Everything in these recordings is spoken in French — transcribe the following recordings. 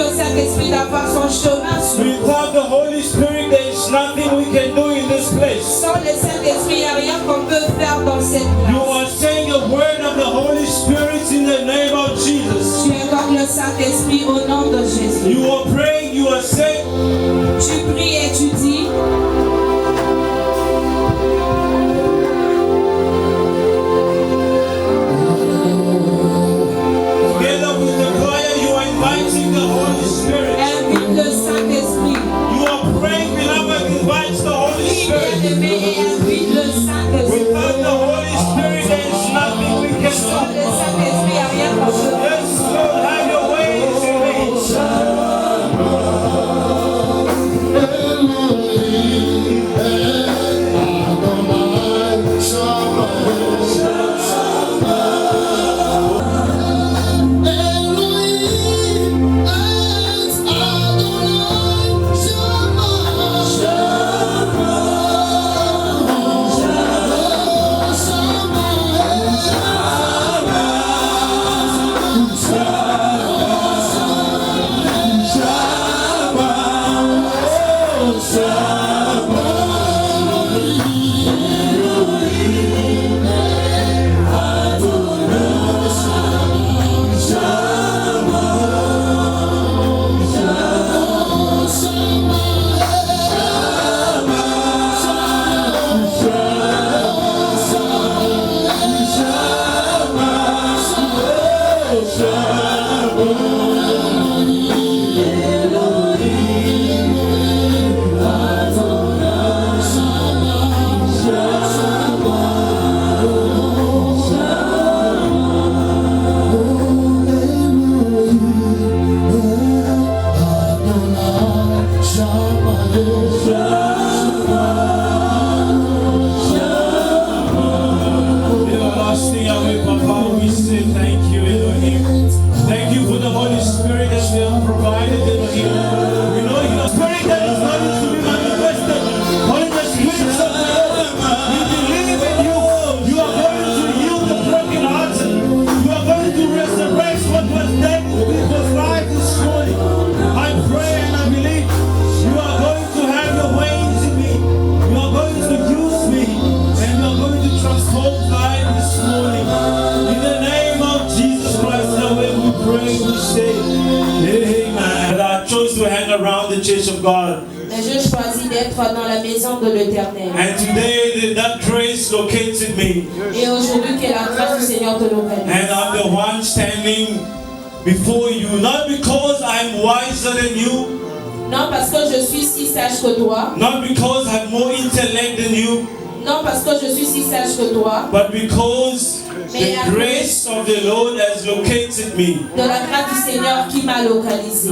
au Saint-Esprit d'avoir son chemin sur nous. Without the Holy Spirit, there is nothing we can do in this place. Sans le Saint-Esprit, il n'y a rien qu'on peut faire dans cette You place. are saying a word of the Holy Spirit in the name of Jesus. Tu invoques le Saint-Esprit au nom de Jésus. You are praying, you are saying, Tu pries et tu dis, together with the choir, you are inviting the Holy Spirit. invite le Saint-Esprit. You are praying, beloved, invite the Holy Prie, Spirit. bien-aimé, et invite le Saint-Esprit. Without the Holy Spirit, there is nothing we can Sans do. le Saint-Esprit, il n'y a rien qu'on peut faire. Yes, Lord, have your ways in me. Everlasting Yahweh, Papa, we say thank you, Elohim. Thank you for the Holy Spirit that you have provided, Elohim. We know you are Spirit that is ready to be manifested. Holy Spirit of the Lord, we believe in you. You are going to heal the broken hearts. You are going to resurrect what was dead in people's lives this morning. I pray and I believe you are going to have your ways in me. You are going to use me. And you are going to transform life this morning. In the name of Jesus Christ, Yahweh, we pray, we say, Amen. I chose to hang around the church of God. Mais je choisis d'être dans la maison de l'Éternel. And today, that grace located me. Et aujourd'hui, que la grâce du Seigneur te localise. And I'm the one standing before you. Not because I'm wiser than you. Non parce que je suis si sage que toi. Not because I have more intellect than you. Non parce que je suis si sage que toi. But because the grace of the Lord has located me. De la grâce du Seigneur qui m'a localisé.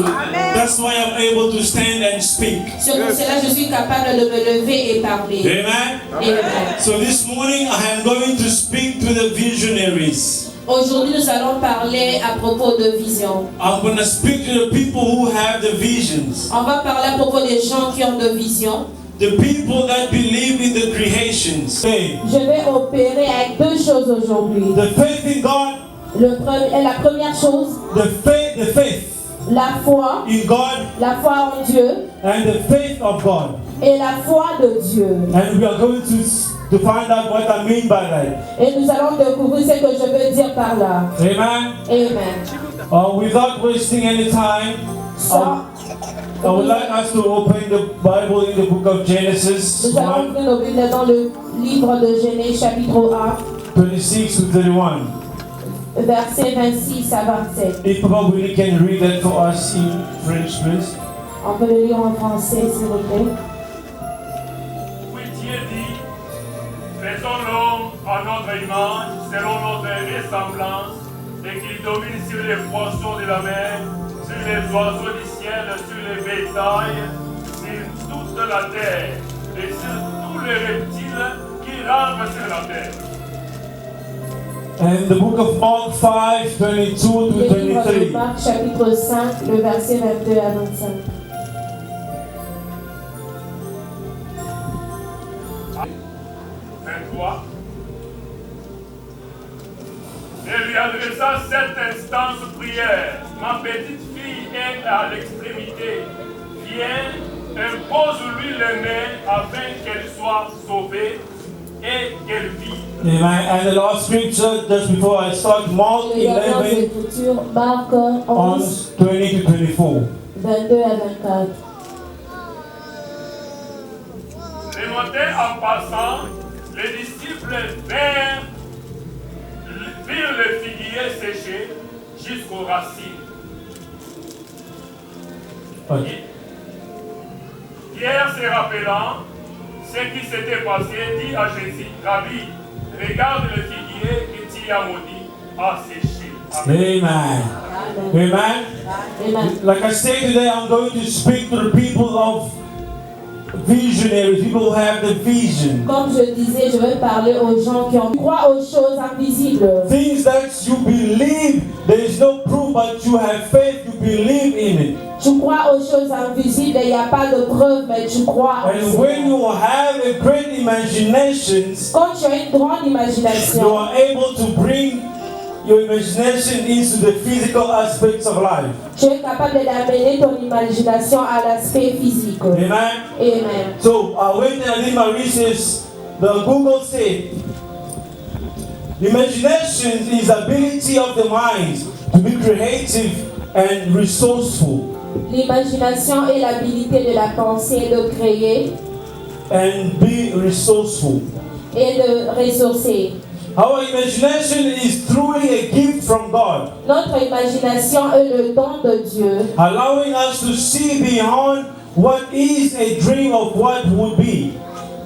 That's why I'm able to stand and speak. C'est pour cela que je suis capable de me lever et parler. Amen. Amen. So this morning I am going to speak to the visionaries. Aujourd'hui, nous allons parler à propos de vision. I'm going to speak to the people who have the visions. On va parler à propos des gens qui ont de vision. The people that believe in the creations. Hey, Je vais opérer avec deux choses aujourd'hui. the faith in God, La première chose, the faith la foi in God, en Dieu and the faith of God. et la foi de Dieu. And we are going to find out what I mean by that. Et nous allons découvrir ce que je veux dire par là. Amen. Amen. Without wasting any time, Sans- I would like us to open the Bible in the book of Genesis Nous allons 1, ouvrir nos Bibles dans le livre de Genèse chapitre 1, 26 to 31. versets 26 à 27. If Papa really can read that for us in French, please. On peut le lire en français, s'il vous plaît. Oui, Dieu dit, faisons l'homme à notre image, selon notre ressemblance, et qu'il domine sur les poissons de la mer, sur les oiseaux du ciel, sur les bétails, sur toute la terre, et sur tous les reptiles qui rampent sur la terre. And the book of Mark 5, 22 to Le livre de 23. Marc chapitre 5, le verset 22 à 25. Et lui adressa cette instance prière. Ma petite fille, qui est à l'extrémité, viens, impose-lui les mains afin qu'elle soit sauvée et qu'elle vive. Amen. And the last scripture, just before I start, Mark Et la dernière 11, écriture, Marc 11, 20 to 24. 22 à 24. Le matin, en passant, les disciples virent le figuier séché jusqu'aux racines. Okay. Pierre, se rappelant ce qui s'était passé, dit à Jésus, Rabbi, regarde le figuier que tu as maudit a séché. Amen. Amen. Amen. Like I said today, I'm going to speak to the people of visionaries, people who have the vision. Comme je disais, je vais parler aux gens qui croient aux choses invisibles. Things that you believe, there is no proof, but you have faith, you believe in it. Tu crois aux choses invisibles et il n'y a pas de preuve, mais tu crois. And when you have a great imagination, Quand tu as une grande you imagination, are able to bring your imagination into the physical aspects of life. tu es capable d'amener ton imagination à l'aspect physique. Amen. Amen. So I went and I did my research. The Google said, imagination is the ability of the mind to be creative and resourceful. L'imagination est l'habilité de la pensée de créer And be resourceful. et de ressourcer. Our imagination is truly a gift from God, Notre imagination est le don de Dieu, allowing us to see beyond what is a dream of what would be.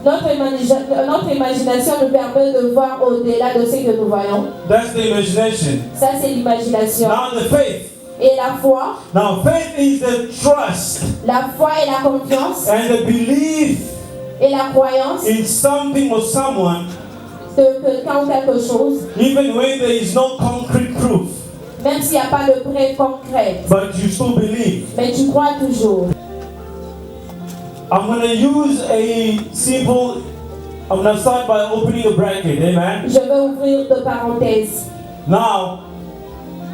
notre imagination nous permet de voir au-delà de ce que nous voyons. That's the imagination. Ça, c'est l'imagination. Now the faith. Et la foi, Now faith is the trust la foi et la confiance and the belief et la croyance in something or someone, de quelqu'un ou quelque chose, even when there is no concrete proof, même s'il n'y a pas de preuve concrète, but you still believe. mais tu crois toujours. I'm going to use a simple, I'm going to start by opening a bracket, amen? Je vais ouvrir deux parenthèses. Now,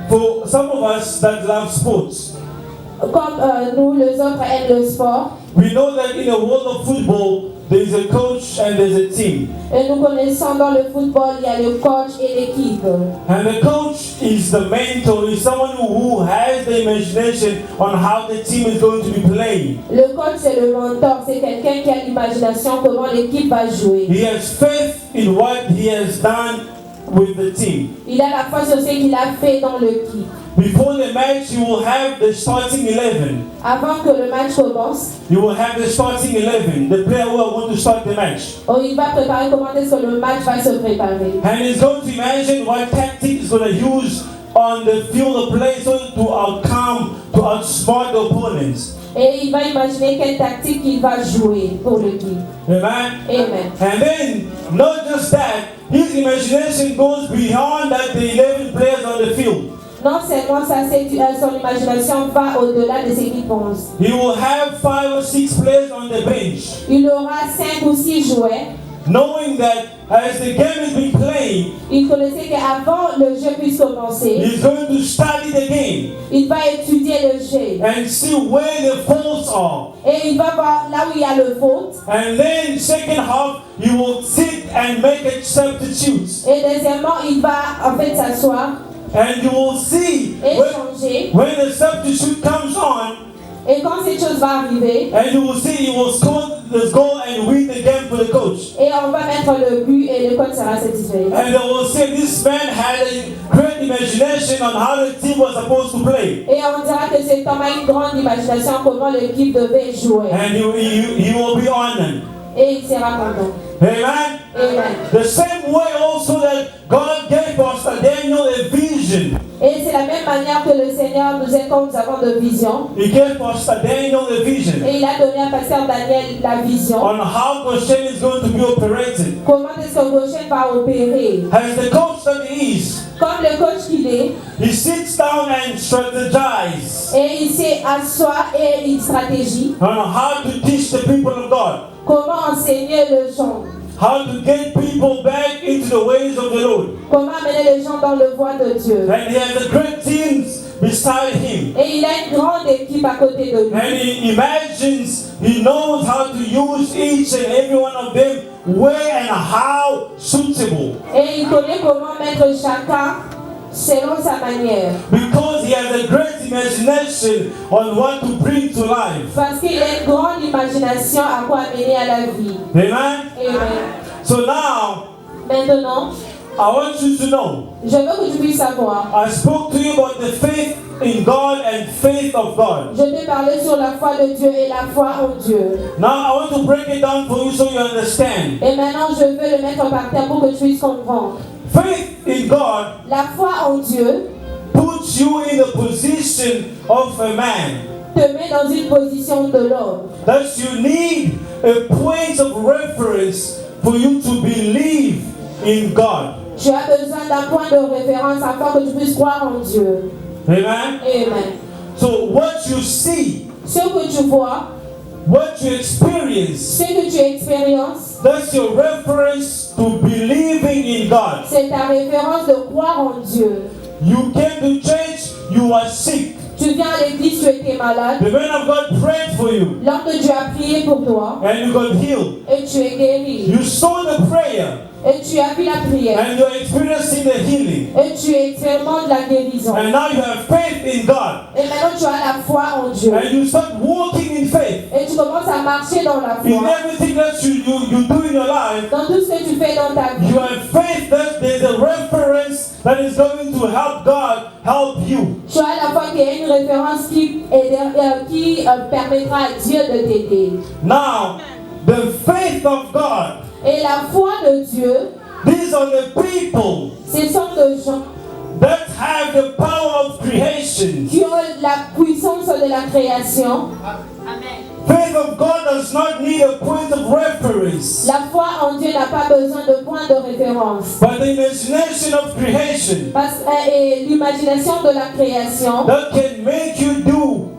for some of us that love sports, Comme nous, les autres, aiment le sport, we know that in a world of football, there is a coach and there's a team. et nous connaissons dans le football, il y a le coach et l'équipe. And the coach is the mentor, is someone who has the imagination on how the team is going to be playing. Le coach, c'est le mentor, c'est quelqu'un qui a l'imagination comment l'équipe va jouer. He has faith in what he has done with the team. Il a la foi sur ce qu'il a fait dans l'équipe. Before the match, you will have the starting 11. Avant que le match commence, You will have the starting 11, the player who are going to start the match. il va préparer comment est-ce que le match va se préparer. And he's going to imagine what tactic he's going to use on the field of play so to outsmart the opponents. Et il va imaginer quelle tactique il va jouer pour l'équipe. Amen? Amen. And then, not just that, his imagination goes beyond that the 11 players on the field. Non seulement ça, c'est son imagination va au-delà de ce qu'il pense. He will have 5 or 6 players on the bench, Il aura 5 ou 6 joueurs. knowing that as the game is being played, Il connaissait qu'avant le jeu puisse commencer, he's going to study the game il va étudier le jeu. and see where the faults are. Et il va voir là où il y a le faute. And then second half, you will sit and make a substitutes. Et deuxièmement, il va en fait s'asseoir And you will see et changer. when the substitute comes on, Et quand cette chose va arriver, and you will see he will score the goal and win the game for the coach. et on va mettre le but et le coach sera satisfait. And they will say this man had a great imagination on how the team was supposed to play. Et on dira que cet homme a une grande imagination comment l'équipe devait jouer. And he will be honored. Et il sera content. Amen? Amen. The same way also that God gave Pastor Daniel a vision. Et c'est la même manière que le Seigneur nous aide quand nous avons de vision. He gave Pastor Daniel a vision Et il a donné à Pasteur Daniel la vision. on how Goshen is going to be operated. Comment est-ce que Goshen va opérer? As the coach that he is, Comme le coach qu'il est, he sits down and strategizes et il s'assoit et il stratégie. on how to teach the people of God, Comment enseigner les gens? how to get people back into the ways of the Lord. Comment amener les gens dans le voie de Dieu? And he has a great teams beside him. Et il a une grande équipe à côté de lui. And he imagines, he knows how to use each and every one of them where and how suitable. Et il connaît comment mettre chacun selon sa manière. Because he has a great imagination on what to bring to life. Parce qu'il a une grande imagination à quoi amener à la vie. Amen? Amen. So now, Maintenant, I want you to know, je veux que tu puisses savoir. I spoke to you about the faith in God and faith of God. Je t'ai parlé sur la foi de Dieu et la foi en Dieu. Now I want to break it down for you so you understand. Et maintenant, je veux le mettre par terre pour que tu puisses comprendre. Faith in God La foi en Dieu puts you in the position of a man. te met dans une position de l'homme. That you need a point of reference for you to believe in God. Tu as besoin d'un point de référence afin que tu puisses croire en Dieu. Amen? Amen. So what you see, Ce que tu vois, what you experience, ce que tu expériences, that's your reference to believing in God. c'est ta référence de croire en Dieu. You came to church, you are sick. Tu viens à l'église, tu étais malade. The man of God prayed for you L'homme de Dieu a prié pour toi and you got healed. et tu es guéri. You saw the prayer Et tu as vu la prière. and you're experiencing the healing. Et tu expérimentes la guérison. And now you have faith in God. Et maintenant tu as la foi en Dieu. And you start walking in faith. Et tu commences à marcher dans la In foi. everything that you do in your life, Dans tout ce que tu fais dans ta vie. you have faith that there's a reference that is going to help God help you. Tu as la foi qu'il y a une référence qui permettra à Dieu de t'aider. Now, the faith of God, Et la foi de Dieu, these are the people ce sont des gens that have the power of creation. qui ont la puissance de la création. Faith of God does not need a point of reference, La foi en Dieu n'a pas besoin de point de référence. but the imagination of creation Et l'imagination de la création that can make you do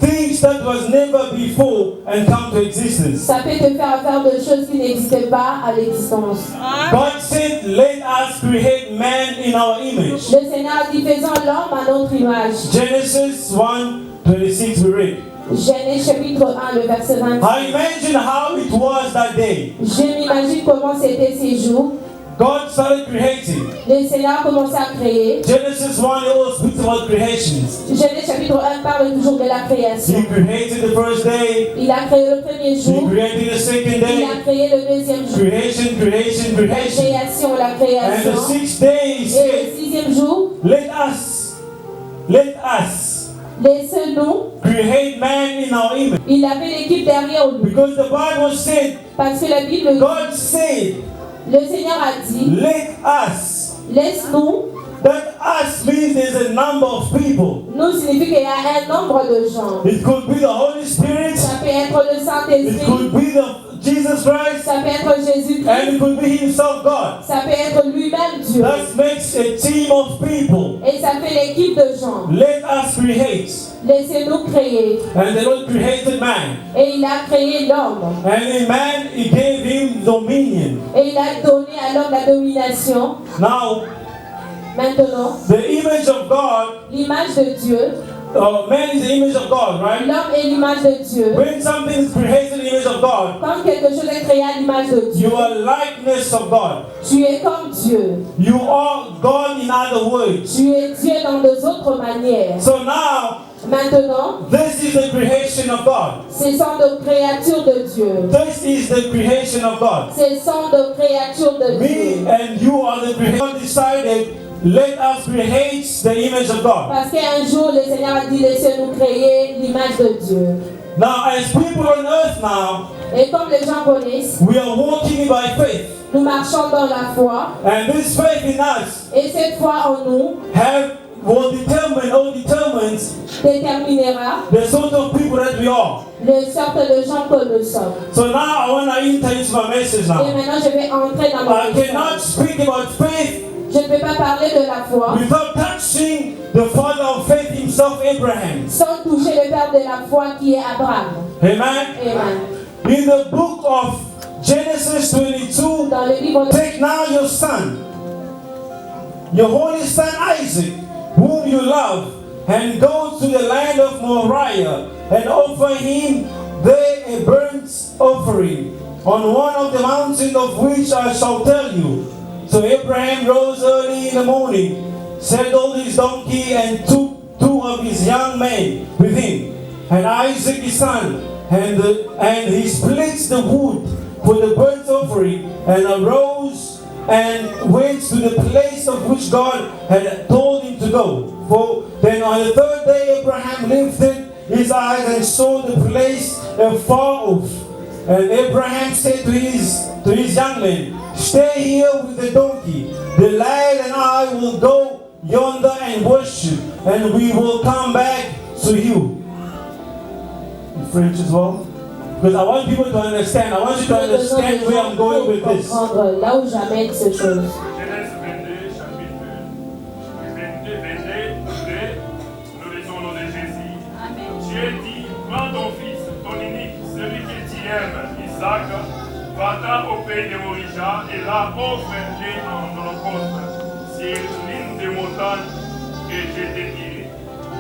things that was never before and come to existence. ça peut te faire des choses qui n'existaient pas à l'existence. God said, let us create man in our image. Le Seigneur a dit, faisons l'homme à notre image. Genesis 1:26 we read. Genèse chapitre 1, le verset 26. I imagine how it was that day. Je m'imagine comment c'était ces jours. God started creating. Le Seigneur a commencé à créer. Genesis 1 always speaks about creations. Genèse chapitre 1 parle toujours de la création. He created the first day. Il a créé le premier He jour. created the second Il day. a créé le deuxième jour. Creation. La And the création. sixth day he Et said, le sixième jour, let us laissez-nous. create man in our image. Il avait l'équipe derrière lui. Because the Bible said, Parce que la Bible dit, God said, le Seigneur a dit, let us. laisse-nous. That us means there's a number of people. Nous signifie qu'il y a un nombre de gens. It could be the Holy Spirit. Ça peut être le It Saint-Esprit. could be the Jesus Christ. Ça peut être And Jésus-Christ. it could be himself, God. Ça peut être lui-même Dieu. That makes a team of people. Et ça fait l'équipe de gens. Let us create. Laissez-nous créer. And the Lord created man. Et il a créé l'homme. And in man, he gave him dominion. Et il a donné à l'homme la domination. Now, Maintenant, the image of God, l'image de Dieu. man is the image of God, right? L'homme est l'image de Dieu. When something is created in the image of God, Quand quelque chose est créé à l'image de Dieu, you are likeness of God. tu es comme Dieu. You are God in other words. Tu es Dieu dans d'autres manières. So now, Maintenant, this is the creation of God. ce sont des créatures de Dieu. This is the creation of God. Ce sont des créatures de Me Dieu. and you are the creation. God decided, let us create the image of God. Parce qu'un jour, le Seigneur a dit, laissez-nous créer l'image de Dieu. Now, as people on earth now, Et comme les gens connaissent, we are walking by faith. nous marchons dans la foi. And this faith in us Et cette foi en nous determines déterminera the sort of people that we are. le sorte de gens que nous sommes. So now I want to enter into my message Et now. maintenant, je vais entrer dans mon I cannot message. speak about faith Je ne peux pas parler de la foi without touching the father of faith himself, Abraham. sans toucher le père de la foi qui est Abraham. Amen. Amen. In the book of Genesis 22, Dans le livre de take now your son, your holy son Isaac, whom you love, and go to the land of Moriah and offer him there a burnt offering on one of the mountains of which I shall tell you. So Abraham rose early in the morning, saddled his donkey, and took 2 of his young men with him, and Isaac his son, and he split the wood for the burnt offering, and arose and went to the place of which God had told him to go. For then on the 3rd day Abraham lifted his eyes and saw the place afar off. And Abraham said to his young men, "Stay here with the donkey. The lad and I will go yonder and worship, and we will come back to you." In French as well. Because I want people to understand. I want you to understand where I'm going with this. Là où j'amène ces choses. Genèse 22, chapitre 22, nous lisons au nom de Jésus. Dieu dit, prends ton fils, ton unique, celui que tu aimes, Isaac, va-t'en au pays de Morija et là offre-le en holocauste sur l'une des montagnes que je t'ai dit.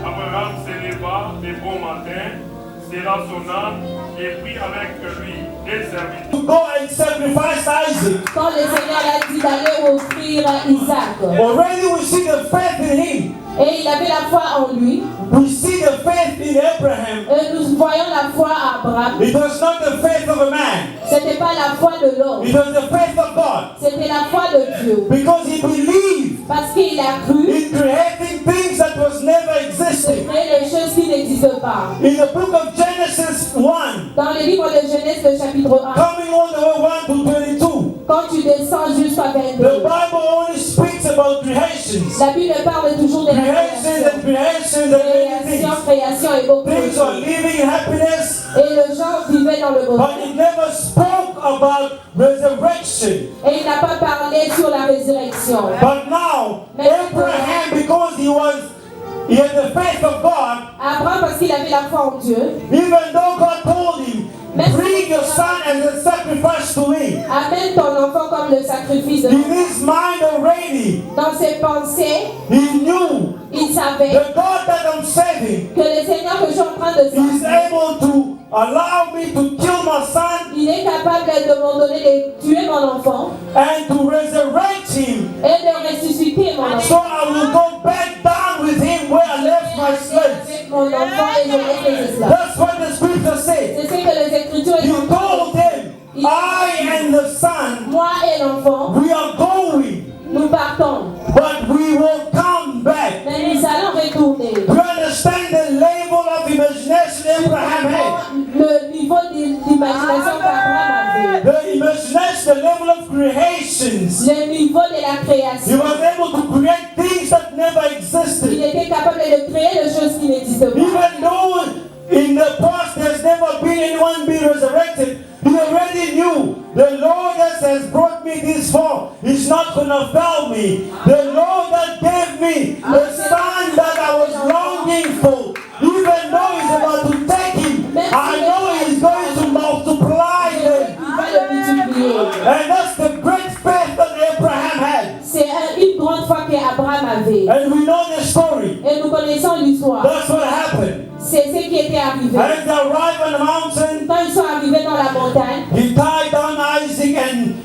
Abraham se leva de bon matin, serra son âne et prit avec lui des serviteurs. To go and sacrifice Isaac. Quand le Seigneur a dit d'aller offrir Isaac, Already we see the faith in him. et il avait la foi en lui, We see the faith in Abraham. et nous voyons la foi à Abraham. It was not the faith of a man. C'était pas la foi de l'homme, It was the faith of God. c'était la foi de Dieu. Because he believed Parce qu'il a cru in creating things that was never de existing. créer les choses qui n'existent pas. In the book of Genesis 1, Dans le livre de Genèse, le chapitre 1, coming all the way 1 to 22, quand tu descends jusqu'à the 22, Bible only speaks about creations. la Bible parle toujours de la Creations and creations and many création, things. création et beaucoup de Things are choses. living in happiness, Et le genre vivait dans le bonheur. but it never spoke about resurrection. Et il n'a pas parlé sur la résurrection. But now, Abraham, because he had the faith of God, Abraham, parce qu'il avait la foi en Dieu, even though God told him, bring your son as a sacrifice to me, amène ton enfant comme le sacrifice de in his mind already, Dans ses pensées, he knew il savait the God that I'm saving que le Seigneur que je suis en train de is servir, able to allow me to kill my son il est capable de me donner de tuer mon enfant and to resurrect him. et de ressusciter mon So enfant. I will go back down with him where I left my slaves. Avec mon enfant et je laisse les esclaves. That's what the scripture says. C'est ce que les Écritures He disent. told them, I and the son, Moi et l'enfant, we are going, nous partons, but we will come back. mais nous allons retourner. You understand the level of imagination Abraham had? Le niveau d'imagination qu'Abraham avait, The imagination, the level of creations. le niveau de la He création. was able to create things that never Il existed. était capable de créer des choses qui n'existent pas. Even though in the past there's never been anyone be resurrected, he already knew the Lord that has brought me this far is not going to fail me. The Lord that gave me the son that I was longing for, even though he's about to take him, I know he's going to multiply them. Il va le multiplier. And that's the great faith that Abraham had. C'est une grande foi qu'Abraham avait. And we know the story. Et nous connaissons l'histoire. That's what happened. C'est ce qui était arrivé. As they arrived on the mountain, Quand ils sont arrivés dans la montagne, he tied down Isaac and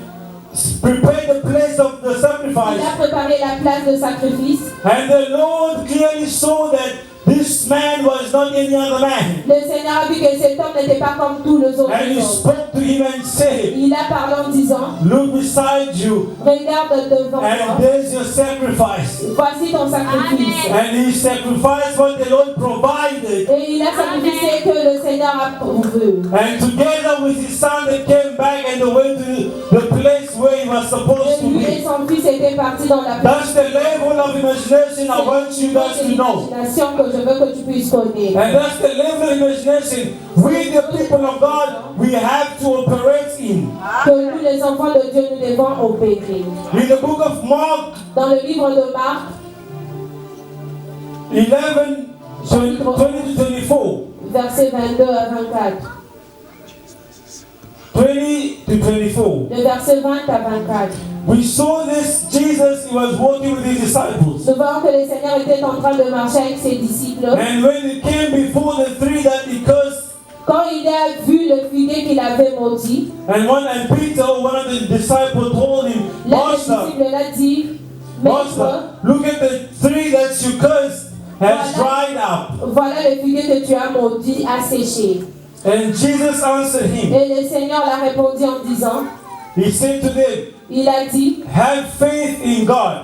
prepared the place of the il sacrifice. a préparé la place de sacrifice. And the Lord clearly saw that this man was not any other man. Le Seigneur a vu que cet homme n'était pas comme tous les autres And he hommes. spoke to him and said, Il a parlé en disant, look beside you, regarde devant and toi, there's your sacrifice. voici ton sacrifice. And he sacrificed what the Lord provided. Et il a sacrifié que le Seigneur a prouvé. And together with his son, they came back and they went to the place where he was supposed Et to lui et be. son fils étaient partis dans la That's the level of imagination I want you guys to know. l'imagination que je veux que tu puisses connaître. And that's the level of imagination we, the people of God, we have to operate in. Que nous, les enfants de Dieu, nous devons opérer. In the book of Mark Dans le livre de Marc, 11, 20 to 24. versets 22 à 24. 20 to 24. De verset 20 à 24. we saw this Jesus, he was walking with his disciples. Nous voyons que le Seigneur était en train de marcher avec ses disciples. And when he came before the three that he cursed, Quand il a vu le figuier qu'il avait maudit, and Peter, one of the disciples, told him, l'un des Master, disciples l'a dit, Maître, Master, look at the tree that you cursed has dried up. voilà le figuier que tu as maudit a séché. And Jesus answered him. Et le Seigneur l'a répondu en disant, He said to them, il a dit, have faith in God.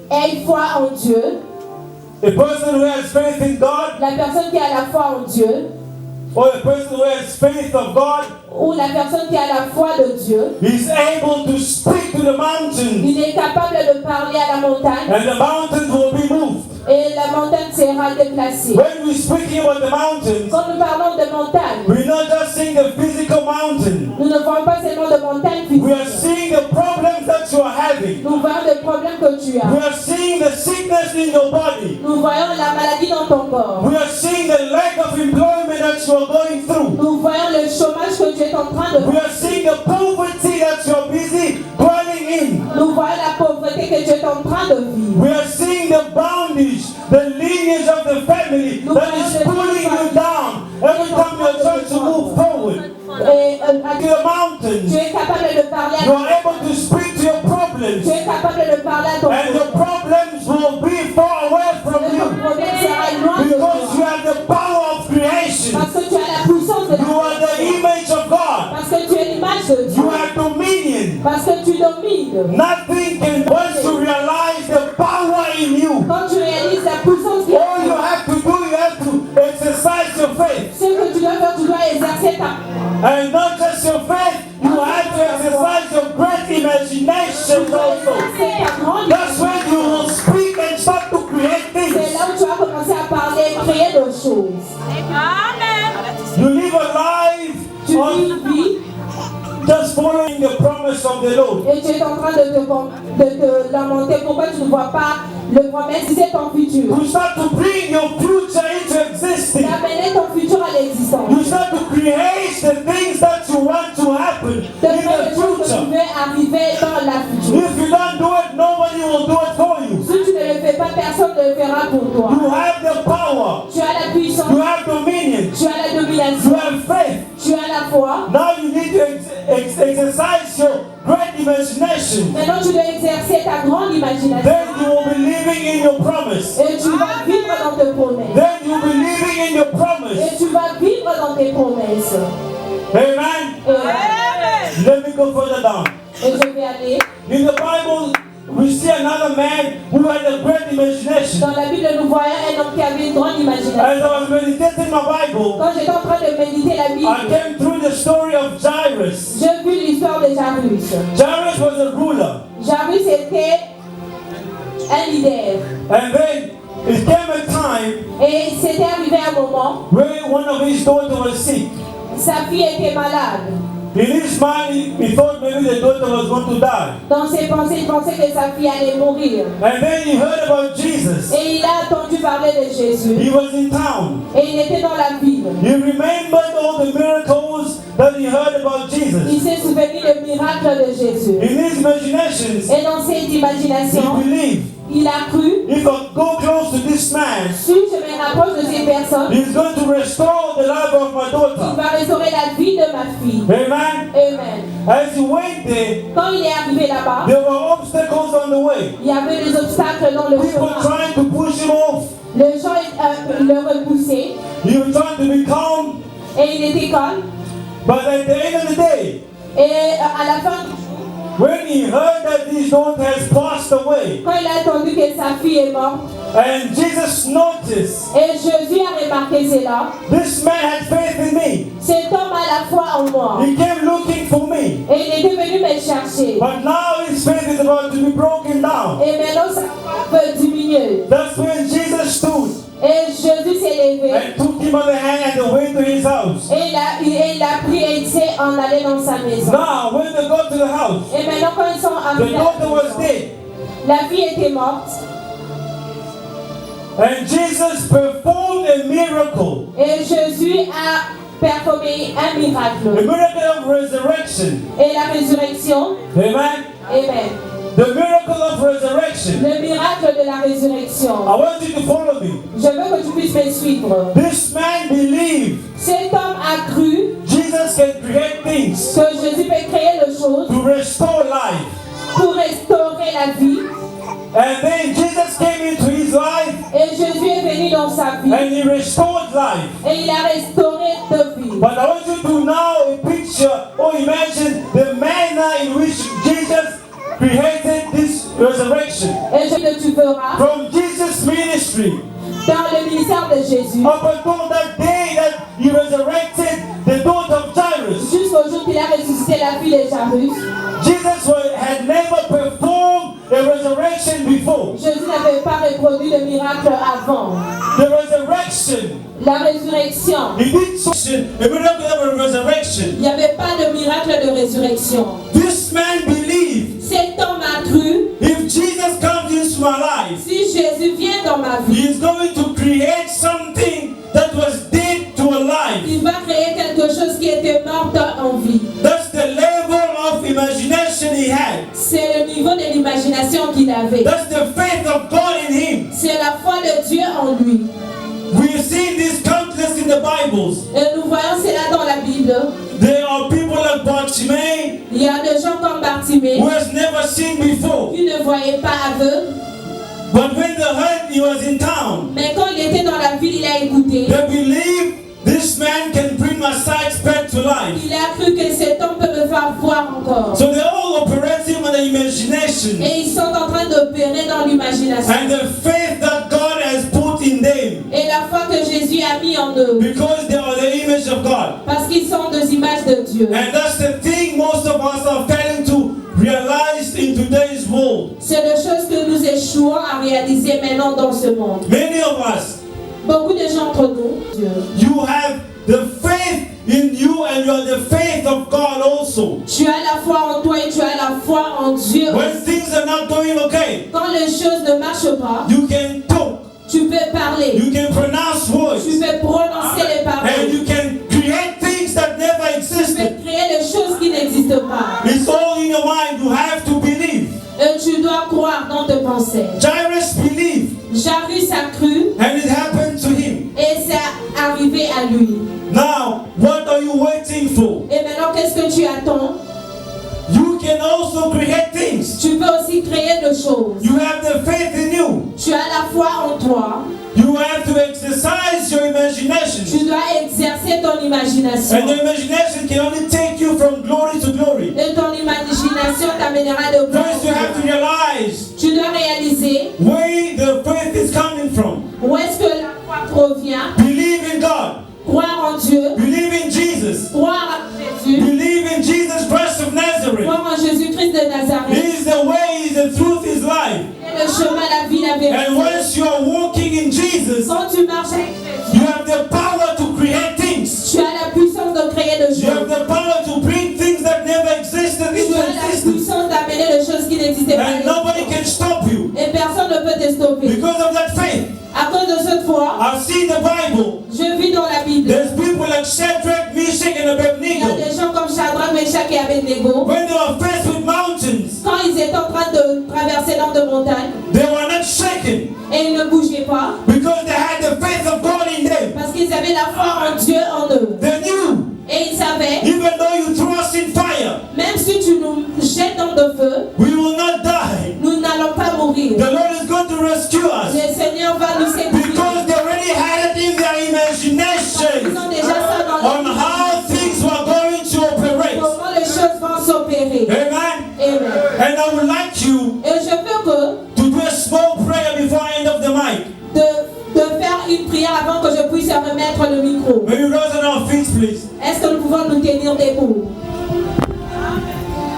aie foi en Dieu. A person who has faith in God, La personne qui a la foi en Dieu, or a person who has faith of God, ou la personne qui a la foi de Dieu, is able to speak to the mountains, il est capable de parler à la montagne and the mountains will be moved. et la montagne sera déplacée. When we're speaking about the mountains, Quand nous parlons de montagne, we're not just seeing the physical mountain. nous ne voyons pas seulement de montagne We are physique. seeing the problems that you are having. Nous voyons les problèmes que tu We as. are seeing the sickness in your body. Nous voyons la maladie dans ton corps. We are seeing the lack of employment that you are going through. Nous voyons le chômage que tu es en train de We are seeing the poverty that you are busy dwelling in. Nous voyons la pauvreté que tu es en train de vivre. We are seeing the bondage, the lineage of the family that is pulling you down every time you are trying to move forward. Et To the mountains, tu es capable de parler you à are able to speak to your tu problems, es capable de parler à ton and your problems will be far away from Et ton you problème sera loin de because you toi. have the power of creation. Parce que tu as la puissance de You are the la image of God. Parce que tu es l'image de Dieu. You have dominion. Parce que tu domines. Nothing can once you realize the power in you. Quand tu réalises la puissance qui est All you have to do, you have to exercise your faith. ce que tu dois faire, tu dois exercer ta And not just your faith, you have to exercise your great imagination also. exercer ta grande That's when you will speak and start to create C'est things. là où tu vas commencer à parler, créer des choses. You live a life Tu vis of une vie just following the promise of the Lord. et tu es en train de te lamenter. Pourquoi tu ne vois pas le promesse? C'est ton futur. You start to bring your future into existence. D'amener ton futur à l'existence. You start to create the things that you want to happen De in faire the les choses que tu future. veux arriver dans la future. If you don't do it, nobody will do it for you. Si tu ne le fais pas, personne ne le fera pour toi. You have the power. Tu as la puissance, You have dominion. tu as la You domination, have faith. tu as la foi. Now you need to exercise your great imagination. Maintenant, tu dois exercer ta grande imagination. Then you will be living in your promise. Et tu vas vivre dans tes promesses. Then you will be living in your promise. Et tu vas vivre dans tes promesses. Amen. Et, Let me go further down. et je vais aller. In the Bible, we see another man who had a great imagination. Dans la Bible, nous voyons un homme qui avait une grande imagination. As I was meditating my Bible, Quand j'étais en train de méditer la I Bible, came through the story of Jairus. j'ai vu l'histoire de Jairus. Jairus was a ruler. Jairus était un leader. And then it came a time Et c'était arrivé un moment, where one of his daughters was sick. sa fille était malade. In his mind, he thought maybe the daughter was going to die. Dans ses pensées, il pensait que sa fille allait mourir. And then he heard about Jesus. Et il a entendu parler de Jésus. He was in town. Et il était dans la ville. He remembered all the miracles that he heard about Il Jesus. s'est souvenu le miracle de Jésus. In his imaginations, Et dans ses he imaginations, believed, il a cru, if I go close to this man, si je me rapproche de ces personnes, he's going to restore the life of my il daughter. va restaurer la vie de ma fille. Amen. Amen. As he went there, Quand il est arrivé là-bas, there were obstacles on the way. il y avait des obstacles dans le People chemin. trying to push him off. Les gens le repoussaient He was trying to be calm, et il était calme. but at the end of the day, Et à la fin, when he heard that his daughter has passed away, quand il a entendu que sa fille est morte, and Jesus noticed, et Jésus a remarqué cela, this man had faith in me. cet homme a la foi en moi. He came looking for me. Et il était venu me chercher. But now his faith is about to be broken down. Et maintenant, sa foi peut diminuer. That's when Jesus stood Et Jésus s'est levé. and took him by the hand and went to his house. Et il a pris et il s'est en allé dans sa maison. Now, when they got to the house, Et maintenant, quand ils sont the arrivés à la daughter was maison, dead. la fille était morte. And Jesus performed a miracle. Et Jésus a performer un The miracle. miracle of resurrection. Et la résurrection, Amen. amen. The miracle of resurrection. Le miracle de la résurrection. I want you to follow me. Je veux que tu puisses me suivre. This man believed Cet homme a cru Jesus can create things que Jésus peut créer les choses to restore life. pour restaurer la vie. And then Jesus came into his life Et Jésus est venu dans sa vie. and he restored life. Et il a restauré ta vie. But I want you to now picture or imagine the manner in which Jesus created this resurrection. Et tu verras From Jesus' ministry dans le ministère de Jésus, up until that day that he resurrected the daughter of Jairus. jusqu'au jour qu'il a ressuscité la fille de Jairus, Jesus had never performed a resurrection before. Jésus n'avait pas reproduit le miracle avant. The resurrection. La résurrection, He did something, a miracle of a resurrection. il n'y avait pas de miracle de résurrection. This man believed Cet homme a cru, if Jesus comes into my life, si Jésus vient dans ma vie, he is going to create something that was dead to alive. il va créer quelque chose qui était mort en vie. That's the level of imagination he had. C'est le niveau de l'imagination qu'il avait. That's the faith of God in him. C'est la foi de Dieu en lui. We see this countless in the Bibles. Et nous voyons cela dans la Bible. There are people like Bartimaeus Il y a des gens comme Bartimée who has never seen before. qui ne voyaient pas aveugle. But when they heard he was in town, Mais quand il était dans la ville, il a écouté. they believed this man can bring my sight back to life. Il a cru que cet homme peut me faire voir encore. So they're all operating on the imagination Et ils sont en train d'opérer dans l'imagination. and the faith that God has put in them Et la foi que Jésus a mis en eux. because they are the image of God. Parce qu'ils sont des images de Dieu. And that's the thing most of us are failing to realize in today's world. C'est des choses que nous échouons à réaliser maintenant dans ce monde. Many of us, Beaucoup de gens entre nous, Dieu. you have the faith in you and you are the faith of God also. Tu as la foi en toi et tu as la foi en Dieu. When things are not going okay, Quand les choses ne marchent pas, you can talk, tu peux parler. you can pronounce words, Tu peux prononcer les and paroles. you can create things that never Tu existed. peux créer les choses qui n'existent pas. It's all in your mind. You have to believe. Et tu dois croire dans tes pensées. Jairus believed, Jairus a cru and it happened to him. et c'est arrivé à lui. Now, what are you waiting for? Et maintenant, qu'est-ce que tu attends? You can also create things. Tu peux aussi créer des choses. You have the faith in you. Tu as la foi en toi. You have to exercise your imagination. Tu dois exercer ton imagination. And the imagination can only take you from glory to glory. Et ton imagination t'amènera de gloire. First, you have to realize Tu dois réaliser where the faith is coming from. où est-ce que la foi provient. Believe in God. Croire en Dieu. Believe in Jesus. Croire en Jésus. Believe in Jesus Christ of Nazareth. Croire en Jésus-Christ de Nazareth. He is the way, He is the truth, His life. Et le chemin, la vie, la And vérité. once you are walking in Jesus, Quand tu marches avec you Jésus, have the power to create things. tu as la puissance de créer des You have choses. the power to bring things that never existed Tu into as la existence. puissance d'amener des choses qui n'existaient And pas. nobody can stop you Et personne ne peut te stopper. because of that faith. À cause de cette foi, I've seen the Bible. je vis dans la Bible. There's people like Shadrach, Meshach, and Il y a Abednego. des gens comme Shadrach, Meshach et Abednego. When they were faced with mountains, Quand ils étaient en train de traverser l'ordre de montagne, they were not shaken et ils ne bougeaient pas, because they had the faith of God in them. parce qu'ils avaient la foi en Dieu en eux. They knew, Et ils savaient, even though you throw us in fire, même si tu nous jettes dans le feu, we will not die. nous n'allons pas mourir. The Lord is going to rescue us Le Seigneur va nous sécuriser. because they already had it in their Ils imagination ont déjà ça dans on leur how things were going to operate. comment les choses vont s'opérer. Amen. Amen. And I would like you Et je veux que to do a small prayer before I end up the mic. de faire une prière avant que je puisse remettre le micro. May we rise on our feet, please. Est-ce que nous pouvons nous tenir debout?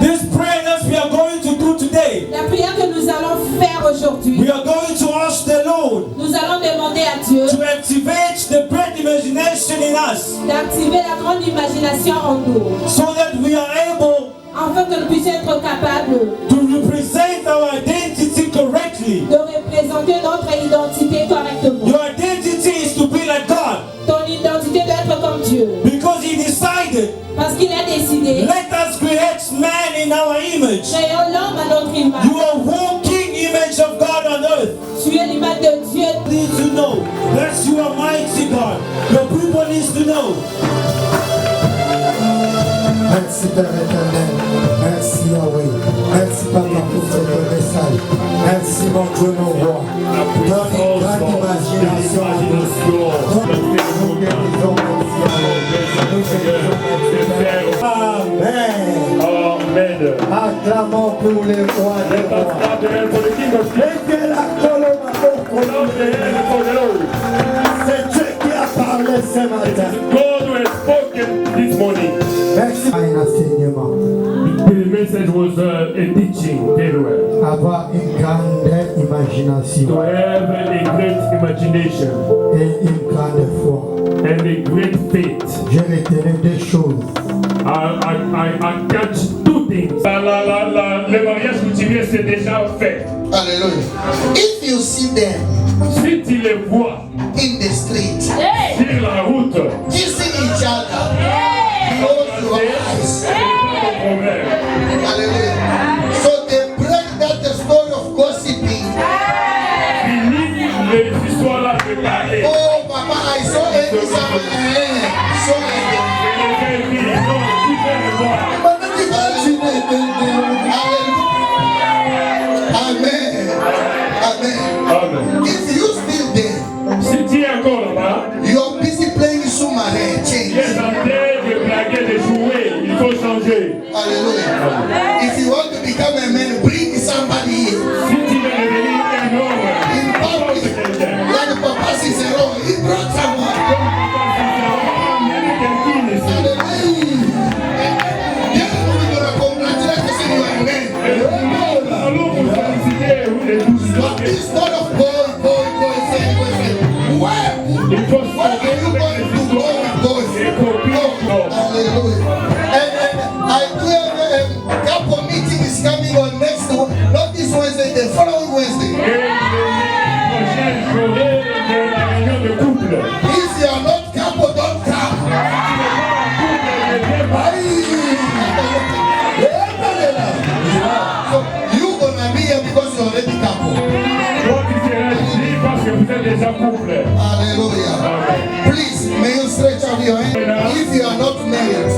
This prayer that we are going to do today, La prière que nous allons faire aujourd'hui, we are going to ask the Lord nous allons demander à Dieu to activate the great imagination in us d'activer la grande imagination en nous, so that we are able afin que nous puissions être capables to represent our identity correctly. de représenter notre identité correctement. Your identity is to be like God. Ton identité Dieu doit être comme Dieu. Because he decided, Parce qu'il a décidé, let us create man in our image. créons l'homme à notre image. You are walking image of God on earth. Tu es l'image de Dieu. Need to know that you are mighty God. The people needs to know. Merci Père éternel, merci Yahweh, merci Papa pour ce message, merci mon Dieu mon roi, donne une grande imagination à nous, nous guérissons, merci Amen. Amen. Acclamons pour les rois des rois. Et que la colombe c'est Dieu qui a parlé ce matin. God who has spoken this morning. Merci. Un enseignement. The message was a teaching very well. Avoir une grande To imagination have a great imagination et une grande foi. and a great faith. J'ai retenu deux choses. I catch two things. Le mariage coutumier c'est déjà fait. Hallelujah. If you see them Si tu les vois in the street, sur la route, kissing each other, close your eyes. c'est pas le problème. Hallelujah. So they break that story of gossiping. Fini les histoires là de parler. Oh, Papa, I saw it. So Amen. Amen. If you still there, Si tu es encore là-bas, you're busy playing Sumare. Change. tu es en train de blaguer, de jouer, il faut changer. Hallelujah. If you want to become a man, bring somebody here. Si tu veux devenir un homme, In apporte public, quelqu'un. like Papa Cicero, he brought someone. Amène quelqu'un ici. Allons vous féliciter, vous les tous. Il faut se sauver avec les histoires et copier. Et les prochaines journées de la réunion de couple. If you are not couple, don't come. So you gonna be here because you're already couple. Toi qui seras ici parce que vous êtes déjà couple. Hallelujah. Please, may you stretch out your hand. If you are not married,